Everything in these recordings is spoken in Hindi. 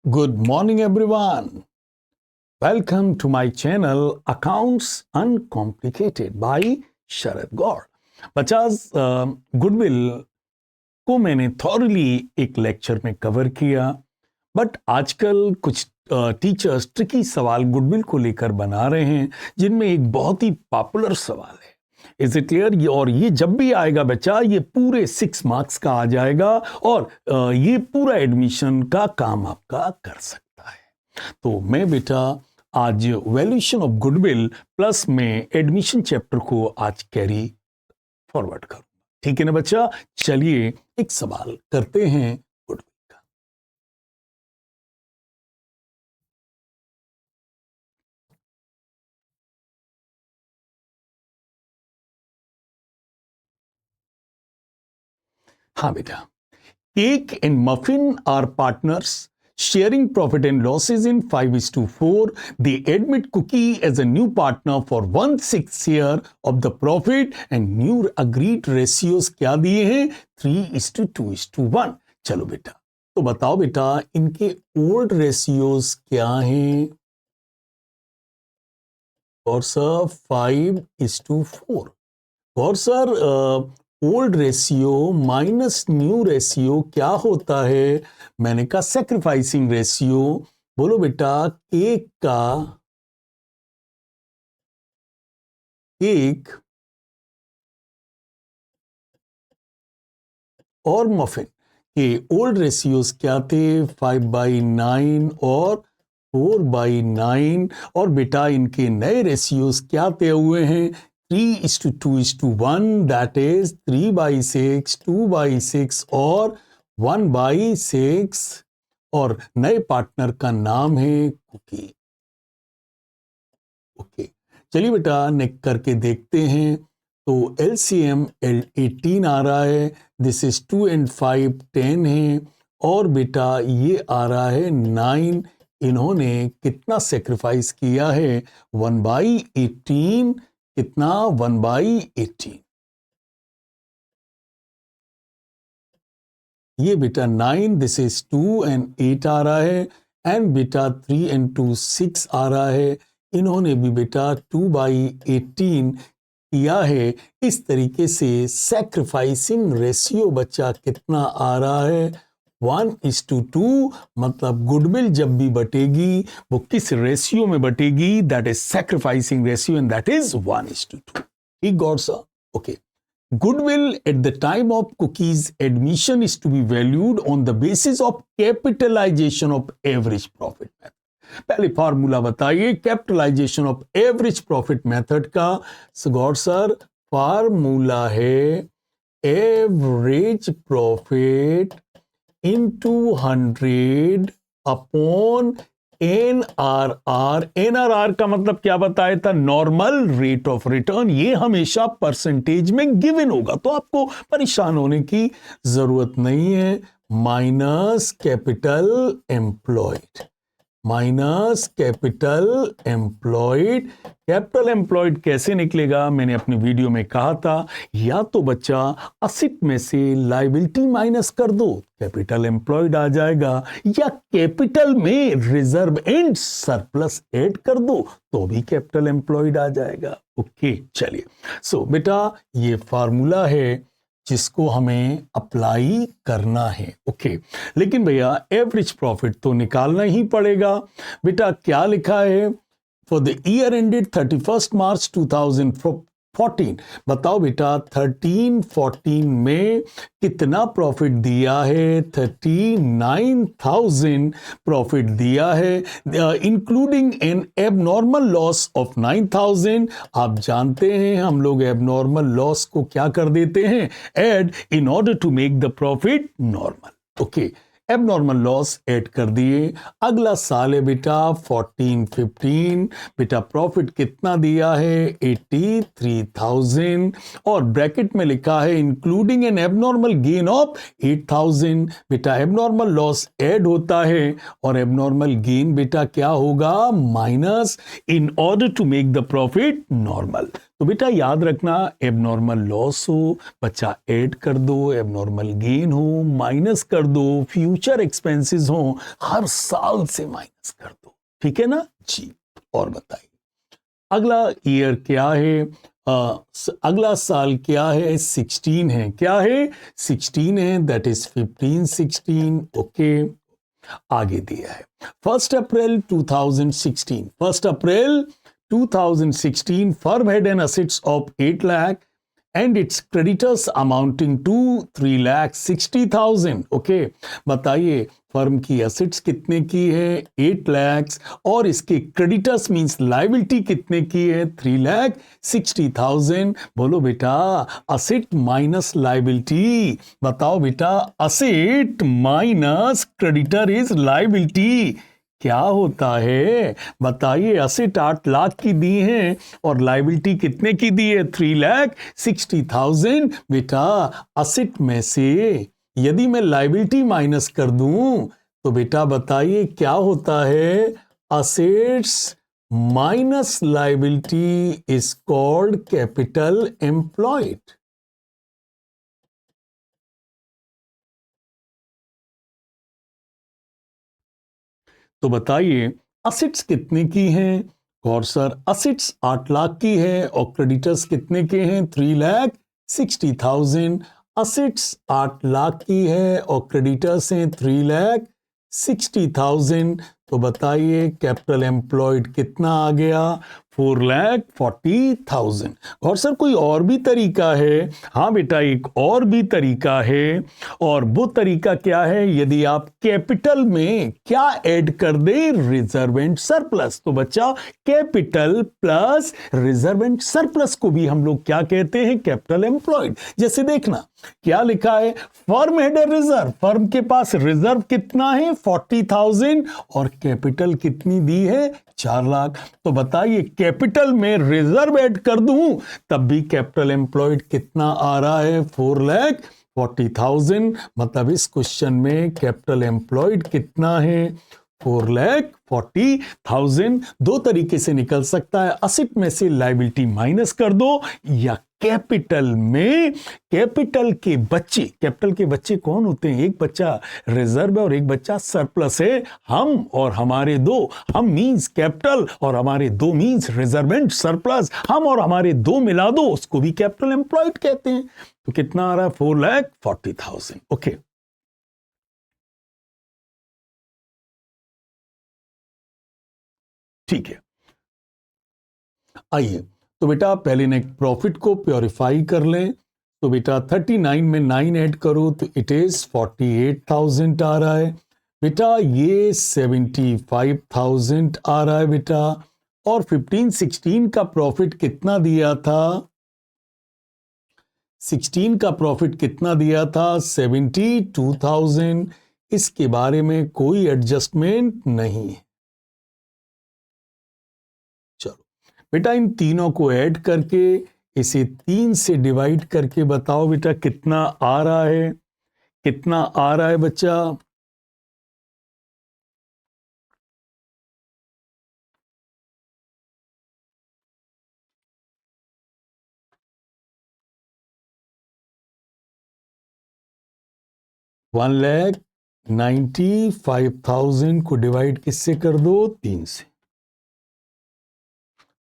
Good morning, everyone. Welcome to my channel Accounts Uncomplicated by Sharad Gaur. बच्चास गुडविल को मैंने थॉरली एक लेक्चर में कवर किया, बट आजकल कुछ टीचर्स ट्रिकी सवाल गुडविल को लेकर बना रहे हैं, जिनमें एक बहुत ही पॉपुलर सवाल है। Is it clear? और ये जब भी आएगा बच्चा, ये पूरे 6 मार्क्स का आ जाएगा और ये पूरा एडमिशन का काम आपका कर सकता है। तो मैं बेटा आज वैल्यूएशन ऑफ गुडविल प्लस में एडमिशन चैप्टर को आज कैरी फॉरवर्ड करूंगा। ठीक है ना बच्चा? चलिए एक सवाल करते हैं गुडविल का। हाँ बेटा, Cake and Muffin are partners, sharing profit and losses in 5:4. They admit Cookie as a new partner for 1/6 share of the profit and new agreed ratios क्या दिए हैं? 3:2:1. चलो बेटा, तो बताओ बेटा इनके ओल्ड रेशियोज क्या हैं? और सर 5:4। और sir old ratio minus new ratio क्या होता है? मैंने कहा सैक्रिफाइसिंग रेशियो। बोलो बेटा, केक और मफिन के ओल्ड रेशियोज क्या थे? 5/9 और 4/9। और बेटा इनके नए रेशियोज क्या तय हुए हैं? 3:2:1, दैट इज 3/6, 2/6 और 1/6। और नए पार्टनर का नाम है कुकी। ओके, चलिए बेटा नेक करके देखते हैं। तो LCM 18 आ रहा है, दिस इज 2 and 5 10 है, और बेटा ये आ रहा है 9। इन्होंने कितना सेक्रीफाइस किया है? 1/18। कितना? 1/18। ये बेटा 9, दिस इज 2 and 8 आ रहा है, एंड बेटा 3 and 2 6 आ रहा है। इन्होंने भी बेटा 2/18 किया है। इस तरीके से सैक्रिफाइसिंग रेशियो बच्चा कितना आ रहा है? 1:2। मतलब गुडविल जब भी बटेगी वो किस रेशियो में बटेगी? That is sacrificing ratio, and that is 1:2। ठीक गॉड sir? Okay. Goodwill at the time of Cookie's admission is to be valued on the basis of capitalization of average profit method. पहले फार्मूला बताइए capitalization of average profit method का। गौर सर, फार्मूला है average profit into 100 upon NRR। NRR का मतलब क्या बताया था? Normal rate of return. ये हमेशा परसेंटेज में गिवन होगा, तो आपको परेशान होने की जरूरत नहीं है। Minus capital employed, minus capital employed. Capital employed कैसे निकलेगा? मैंने अपनी वीडियो में कहा था, या तो बच्चा असेट में से लायबिलिटी माइनस कर दो, कैपिटल एम्प्लॉयड आ जाएगा, या कैपिटल में रिजर्व एंड सरप्लस ऐड कर दो तो भी कैपिटल एम्प्लॉयड आ जाएगा। ओके, चलिए। सो बेटा ये फार्मूला है जिसको हमें अप्लाई करना है। ओके, लेकिन भैया एवरेज प्रॉफिट तो निकालना ही पड़ेगा। बेटा क्या लिखा है? फॉर द ईयर एंडेड 31 मार्च 2014। बताओ बेटा 13-14 में कितना प्रॉफिट दिया है? 39,000 प्रॉफिट दिया है, including N abnormal loss of 9,000। आप जानते हैं हम लोग एबनॉर्मल लॉस को क्या कर देते हैं? Add in order to make the profit normal. Okay, abnormal loss add कर दिए। अगला साल है बेटा 14-15। बेटा प्रॉफिट कितना दिया है? 83,000, और ब्रैकेट में लिखा है including N abnormal gain of 8,000। बेटा एबनॉर्मल लॉस ऐड होता है और एबनॉर्मल गेन बेटा क्या होगा? Minus, in order to make the profit normal. तो बेटा याद रखना, एबनॉर्मल लॉस हो बच्चा ऐड कर दो, एबनॉर्मल गेन हो माइनस कर दो, फ्यूचर एक्सपेंसेस हो हर साल से माइनस कर दो। ठीक है ना जी। और बताइए अगला ईयर क्या है? अगला साल क्या है? 16 है। क्या है? 16 है, दैट इज 15/16। ओके, आगे दिया है 1 अप्रैल 2016। 1 अप्रैल 2016 firm had an assets of 8 lakh and its creditors amounting to 3,60,000। Okay, बताइए फर्म की एसेट्स कितने की है? 8 lakhs और इसके क्रेडिटर्स मींस लायबिलिटी कितने की है? 3,60,000। बोलो बेटा, असेट माइनस लायबिलिटी। बताओ बेटा, asset minus creditor is liability क्या होता है? बताइए, असेट 8 लाख की दी है और लायबिलिटी कितने की दी है? 3,60,000। बेटा असेट में से यदि मैं लायबिलिटी माइनस कर दूं तो बेटा बताइए क्या होता है? Assets minus liability is called capital employed. तो बताइए असेट्स कितने की हैं? और सर असेट्स 8 लाख की है और क्रेडिटर्स कितने के हैं? 3,60,000। असेट्स 8 लाख की है और क्रेडिटर्स हैं 3,60,000। तो बताइए कैपिटल एम्प्लॉयड कितना आ गया? 4,40,000। और सर कोई और भी तरीका है? हाँ बेटा, एक और भी तरीका है। और वो तरीका क्या है? यदि आप कैपिटल में क्या ऐड कर दे? Reserve and surplus. तो बच्चा capital plus reserve and surplus को भी हम लोग क्या कहते हैं? Capital employed. जैसे देखना क्या लिखा है, firm had a reserve. Firm के पास रिजर्व कितना है? 40,000 और कैपिटल कितनी दी है? 4 लाख। तो बताइए कैपिटल में रिजर्व ऐड कर दूं तब भी कैपिटल एम्प्लॉयड कितना आ रहा है? 4,40,000। मतलब इस क्वेश्चन में कैपिटल एम्प्लॉयड कितना है? 4,40,000। दो तरीके से निकल सकता है, असेट में से लायबिलिटी माइनस कर दो या कैपिटल में कैपिटल के बच्चे कौन होते हैं? एक बच्चा रिजर्व है और एक बच्चा सरप्लस है। हम और हमारे दो, हम मींस कैपिटल और हमारे दो मींस रिजर्व एंड सरप्लस। हम और हमारे दो मिला दो, उसको भी कैपिटल एम्प्लॉयड कहते हैं। तो कितना आ रहा है? 4,40,000। ओके, ठीक है। आइए तो बेटा पहले नेट प्रॉफिट को प्योरीफाई कर लें। तो बेटा 39 में 9 ऐड करो तो इट इज 48,000 आ रहा है। बेटा ये 75,000 आ रहा है बेटा। और 15/16 का प्रॉफिट कितना दिया था? 16 का प्रॉफिट कितना दिया था? 72,000। इसके बारे में कोई एडजस्टमेंट नहीं है। चलो बेटा इन तीनों को ऐड करके इसे 3 से डिवाइड करके बताओ बेटा कितना आ रहा है? कितना आ रहा है बच्चा? वन लैख 95,000 को डिवाइड किससे कर दो? 3 से।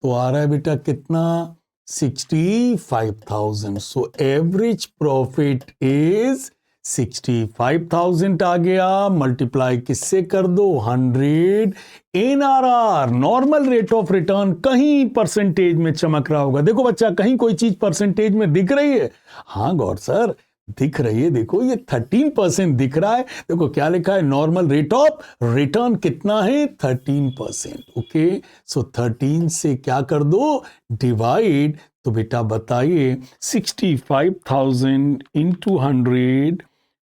तो आ रहा है बेटा कितना? 65,000। सो एवरेज प्रॉफिट इज 65,000 आ गया। मल्टीप्लाई किससे कर दो? 100। NRR normal rate of return कहीं परसेंटेज में चमक रहा होगा। देखो बच्चा, कहीं कोई चीज परसेंटेज में दिख रही है? हाँ गौर सर, दिख रही है। देखो ये 13% दिख रहा है। देखो क्या लिखा है? नॉर्मल रेट ऑफ रिटर्न कितना है? 13%। ओके, सो 13 से क्या कर दो? डिवाइड। तो बेटा बताइए 65,000 इंटू 100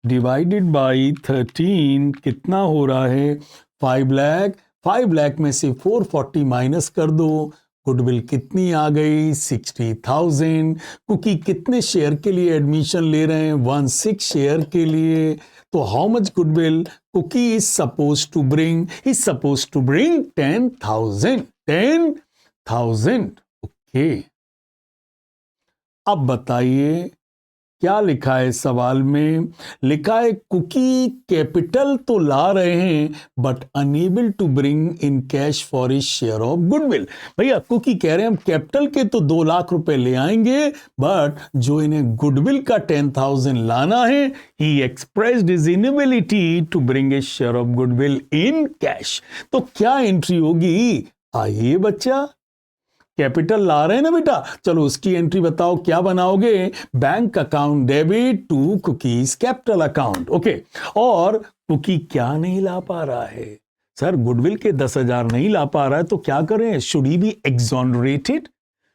डिवाइडेड बाई 13 कितना हो रहा है? 5 लाख। 5 लाख में से 440 माइनस कर दो। गुडविल कितनी आ गई? 60,000। कुकी कितने शेयर के लिए एडमिशन ले रहे हैं? 16 शेयर के लिए। तो how much goodwill Cookie is suppose to bring? Is suppose to bring 10,000। 10,000। Okay, अब बताइए क्या लिखा है सवाल में? लिखा है कुकी कैपिटल तो ला रहे हैं but unable to bring in cash for his share of goodwill. भैया कुकी कह रहे हैं हम कैपिटल के तो 2 लाख रुपए ले आएंगे बट जो इन्हें गुडविल का 10,000 लाना है, he expressed his inability to bring his share of goodwill in cash. तो क्या एंट्री होगी? आइए बच्चा, कैपिटल ला रहे हैं ना बेटा, चलो उसकी एंट्री बताओ, क्या बनाओगे? Bank account debit to cookies capital account. Okay, और कुकी क्या नहीं ला पा रहा है? सर गुडविल के 10,000 नहीं ला पा रहा है तो क्या करें? Should he be exonerated?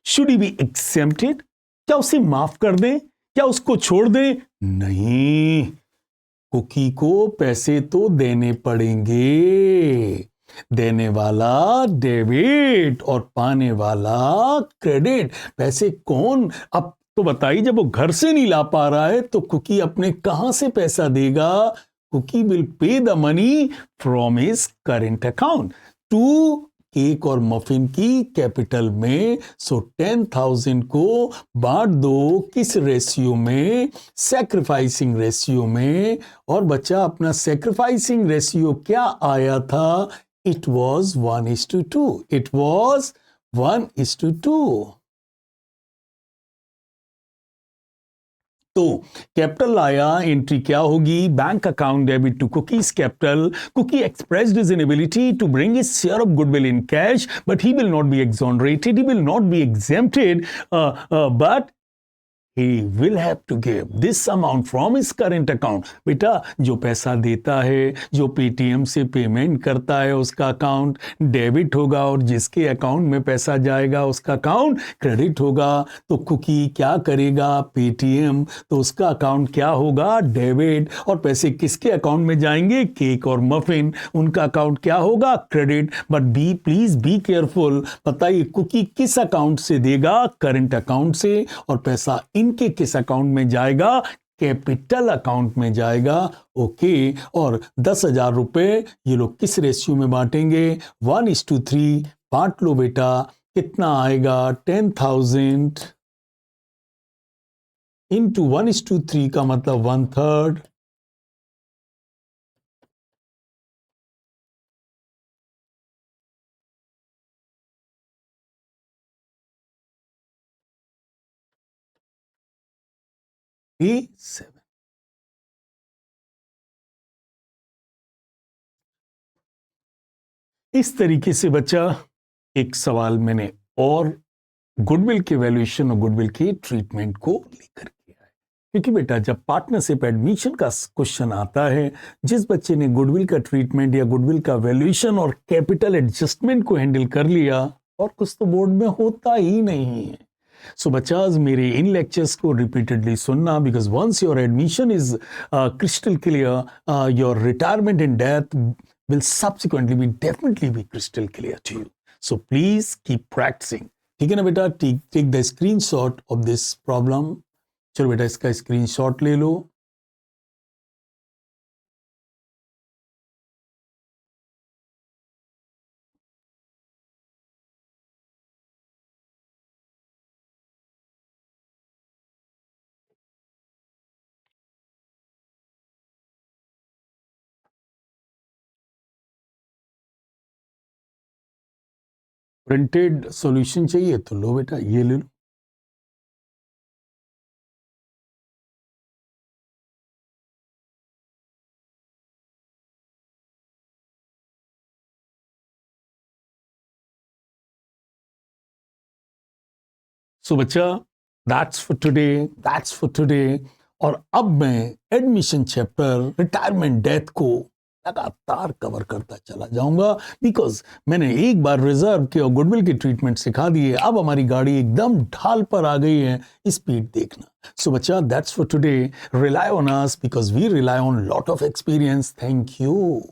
Should he be exempted? क्या उसे माफ कर दें? क्या उसको छोड़ दें? नहीं, कुकी को पैसे तो देने पड़ेंगे। देने वाला डेबिट और पाने वाला क्रेडिट। पैसे कौन? अब तो बताइए, जब वो घर से नहीं ला पा रहा है तो कुकी अपने कहां से पैसा देगा? Cookie will pay the money from his current account to Cake और मफिन की कैपिटल में। सो 10,000 को बांट दो किस रेशियो में? सैक्रिफाइसिंग रेशियो में। और बच्चा अपना सैक्रिफाइसिंग रेशियो क्या आया था? It was 1:2. It was 1:2. तो कैपिटल आया, एंट्री क्या होगी? Bank account debit to cookies capital. Kuki expressed his inability to bring his share of goodwill in cash but he will not be exonerated, he will not be exempted, but he will have to give this amount from his current account। बेटा जो पैसा देता है, जो पेटीएम से पेमेंट करता है, उसका अकाउंट डेबिट होगा और जिसके अकाउंट में पैसा जाएगा उसका अकाउंट क्रेडिट होगा। तो कुकी क्या करेगा? पेटीएम, तो उसका अकाउंट क्या होगा? डेबिट। और पैसे किसके अकाउंट में जाएंगे? केक और मफिन, उनका अकाउंट क्या होगा? Credit. But please be careful. बताइए कुकी किस अकाउंट से देगा? करंट अकाउंट से। और पैसा इनके किस अकाउंट में जाएगा? कैपिटल अकाउंट में जाएगा। ओके, और 10,000 रुपए ये लोग किस रेशियो में बांटेंगे? 1:3। बांट लो बेटा, कितना आएगा? 10,000 इंटू 1:3 का मतलब 1/3। इस तरीके से बच्चा एक सवाल मैंने और गुडविल के वैल्यूएशन और गुडविल के ट्रीटमेंट को लेकर किया है। क्योंकि बेटा जब पार्टनरशिप एडमिशन का क्वेश्चन आता है, जिस बच्चे ने गुडविल का ट्रीटमेंट या गुडविल का वैल्यूएशन और कैपिटल एडजस्टमेंट को हैंडल कर लिया, और कुछ तो बोर्ड में होता ही नहीं है। सो बच्चाज मेरे इन लेक्चर्स को रिपीटेडली सुनना, because once your admission is crystal clear, your retirement and death will subsequently be definitely be crystal clear to you. So please keep practicing. ठीक है ना बेटा? take the screenshot of this problem. चलो बेटा इसका स्क्रीनशॉट ले लो। प्रिंटेड सॉल्यूशन चाहिए तो लो बेटा, ये ले लो। सो बच्चा that's for today, that's for today. और अब मैं एडमिशन चैप्टर रिटायरमेंट डेथ को लगातार कवर करता चला जाऊंगा, बिकॉज मैंने एक बार रिजर्व के और गुडविल के ट्रीटमेंट सिखा दिए। अब हमारी गाड़ी एकदम ढाल पर आ गई है, स्पीड देखना। सो बच्चा that's for today. Rely on us because we rely on lot of experience. Thank you.